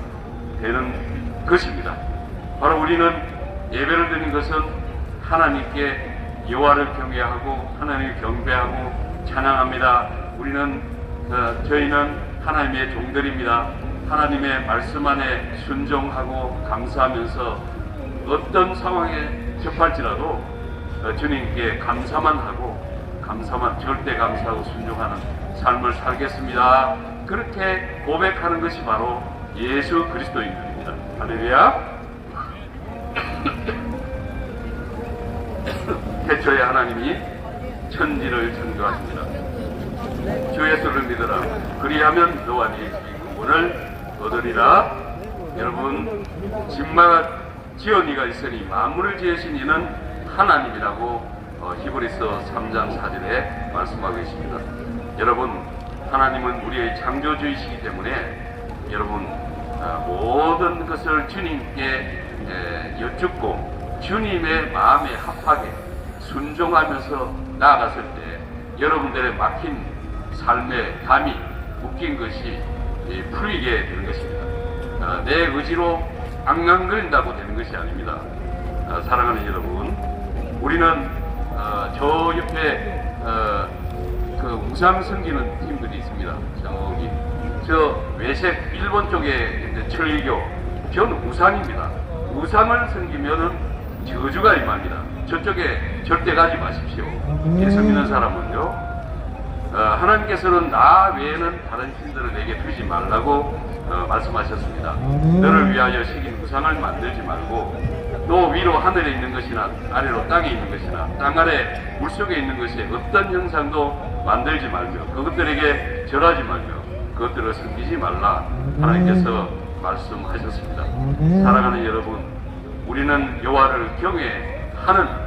되는 것입니다. 바로 우리는 예배를 드리는 것은 하나님께 여호와를 경외하고 하나님을 경배하고 찬양합니다. 저희는 하나님의 종들입니다. 하나님의 말씀 안에 순종하고 감사하면서 어떤 상황에 접할지라도 주님께 감사만 하고 절대 감사하고 순종하는 삶을 살겠습니다. 그렇게 고백하는 것이 바로 예수 그리스도인들입니다. 할렐루야. 태초에 하나님이 천지를 창조하십니다. 주 예수를 믿으라. 그리하면 너와 네 집이 구원을 얻으리라. 여러분, 집마다 지은 이가 있으니 만물을 지으신 이는 하나님이라고 히브리서 3장 4절에 말씀하고 계십니다. 여러분, 하나님은 우리의 창조주이시기 때문에 여러분 모든 것을 주님께 여쭙고 주님의 마음에 합하게 순종하면서 나아갔을 때 여러분들의 막힌 삶의 담이 묶인 것이 풀리게 되는 것입니다. 내 의지로 앙앙거린다고 되는 것이 아닙니다. 사랑하는 여러분, 우리는 저 옆에 그 우상 섬기는 팀들이 있습니다. 저기 저 외색 일본 쪽에 이제 천리교, 저는 우상입니다. 우상을 섬기면은 저주가 임합니다. 저쪽에 절대 가지 마십시오. 예수 믿는 사람은요, 하나님께서는 나 외에는 다른 신들을 내게 두지 말라고 말씀하셨습니다. 너를 위하여 새긴 우상을 만들지 말고 또 위로 하늘에 있는 것이나 아래로 땅에 있는 것이나 땅 아래 물속에 있는 것이 어떤 형상도 만들지 말며 그것들에게 절하지 말며 그것들을 섬기지 말라 하나님께서 말씀하셨습니다. 사랑하는 여러분, 우리는 여호와를 경외하는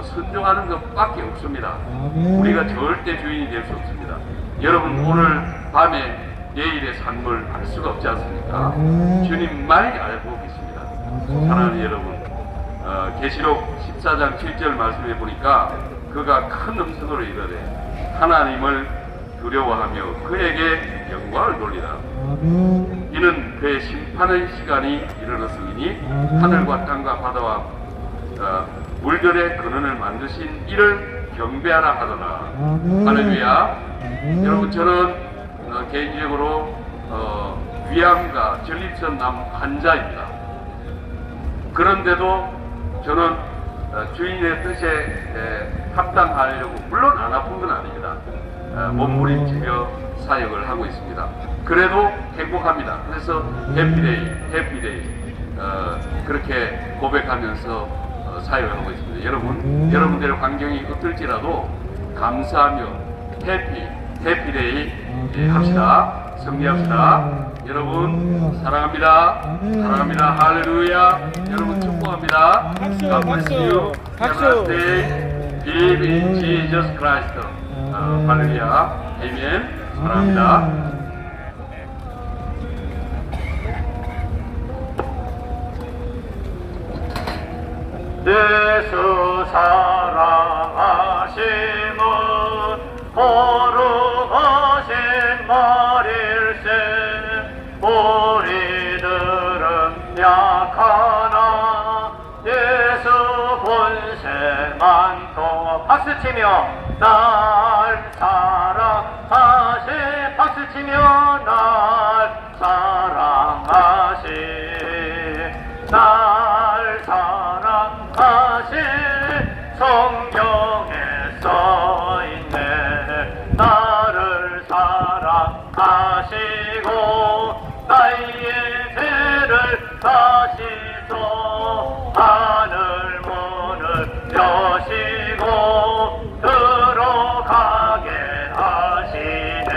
순종하는 것밖에 없습니다. 우리가 절대 주인이 될 수 없습니다. 여러분, 오늘 밤에 내일의 삶을 알 수가 없지 않습니까? 주님만이 알고 계십니다. 사랑하는 여러분, 계시록 14장 7절 말씀해 보니까 그가 큰 음성으로 이르되 하나님을 두려워하며 그에게 영광을 돌리라. 이는 그의 심판의 시간이 이르렀으니 하늘과 땅과 바다와 물들의 근원을 만드신 이를 경배하라 하더라. 할렐루야. 여러분, 저는 개인적으로 위암과 전립선암 환자입니다. 그런데도 저는 주인의 뜻에 합당하려고, 물론 안 아픈 건 아닙니다. 몸부림치며 사역을 하고 있습니다. 그래도 행복합니다. 그래서 해피데이 그렇게 고백하면서 사역을 하고 있습니다. 여러분, 여러분들의 환경이 어떨지라도 감사하며 해피데이 합시다. 승리합시다. 여러분, 사랑합니다. 사랑합니다. 할렐루야. 여러분, 축복합니다. 박수, God bless you. 박수. Have a nice day. Believe in Jesus Christ. 할렐루야. 아멘. 사랑합니다. 예수 사랑하심은 거룩하신 말일세. 우리들은 약하나 예수 본세만 더 박수치며 날 사랑하시. 박수치며 날 사랑하시. 날 사랑하시. 성경에 써있네. 나를 사랑하시고 나의 죄를 다시소. 하늘 문을 여시고 들어가게 하시네.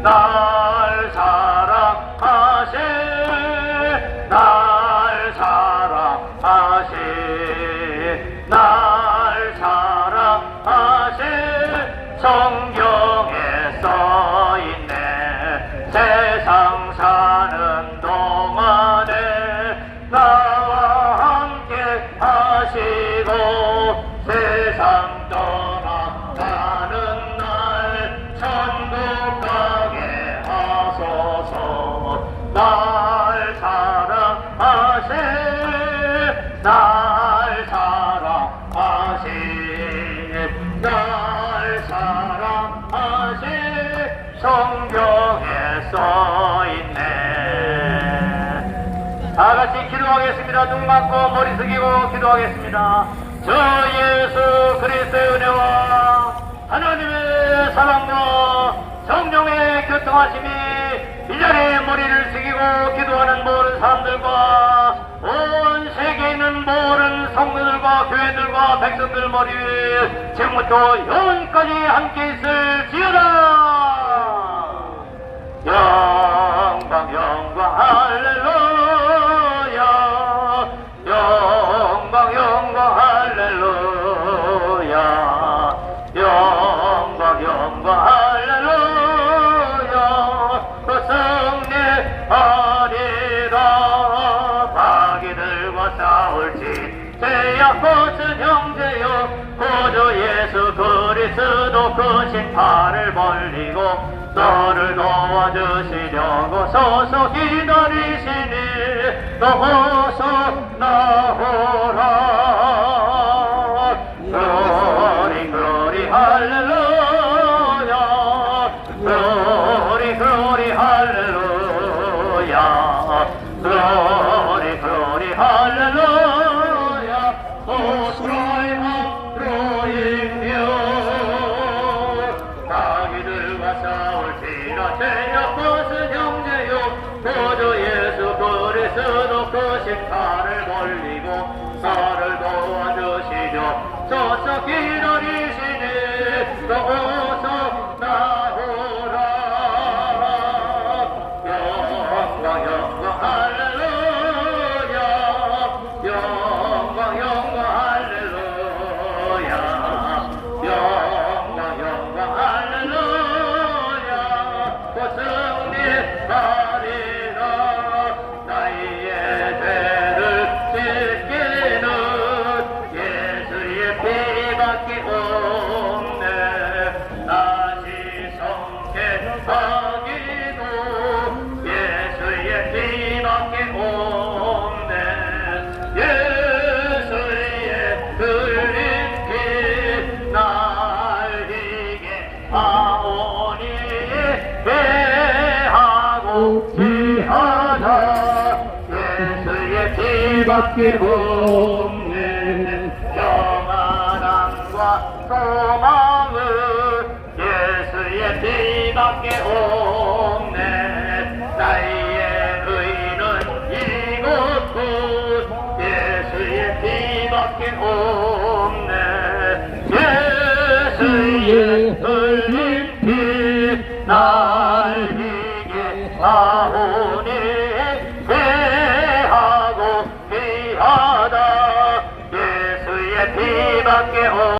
날 사랑하시. 날 사랑하시. 날 사랑하시. 성경에 써있네. 세상 사는 동안에 나와 함께 하시고 세상 떠나가는 날 천국 가게 하소서. 날 사랑하시. 날 사랑하시. 날 써있네. 다같이 기도하겠습니다. 눈 감고 머리 숙이고 기도하겠습니다. 저 예수 그리스도의 은혜와 하나님의 사랑과 성령의 교통하심이 이 자리에 머리를 숙이고 기도하는 모든 사람들과 온 세계에 있는 모든 성도들과 교회들과 백성들 머리 위에 지금부터 영원까지 함께 있을지어다. 영광 영광 할렐루야. 영광 영광 할렐루야. 영광 영광 할렐루야. 그 승리하리라. 마귀들과 싸울지 죄악 벗은 형제여 구주 예수 그리스도 그 심판을 벌리고 너를 도와주시려고 서서 기다리시니 너서 나오라. glory glory 할렐루야. glory glory 할렐루야. glory glory 할렐루야. oh triumph growing new. 마귀들과 싸울지라 죄악 벗은 형제요 구주 예수 그리스도 그 심판을 벌리고 나를 도와주시려 서서 기다리시니 너서 나오라. 영광 영광 할렐루야. 영광 영광 할렐루야. 영광 영광 할렐루야. 그 승리하리라. 나의 죄를 씻기는 예수의 피밖에 없네. 다시 성쾌하기도 예수의 피밖에 없네. 예수의 흘린 피 날 이게 하오니 배하고 귀하다. 예수의 피밖에 없네. 평안함과 소망은 예수의 피밖에 없네. 나의 의는 이곳뿐 예수의 피밖에 없네. 예수의 흘린 피 날 이게 하오니 배하고 귀하다. 예수의 피밖에 없네.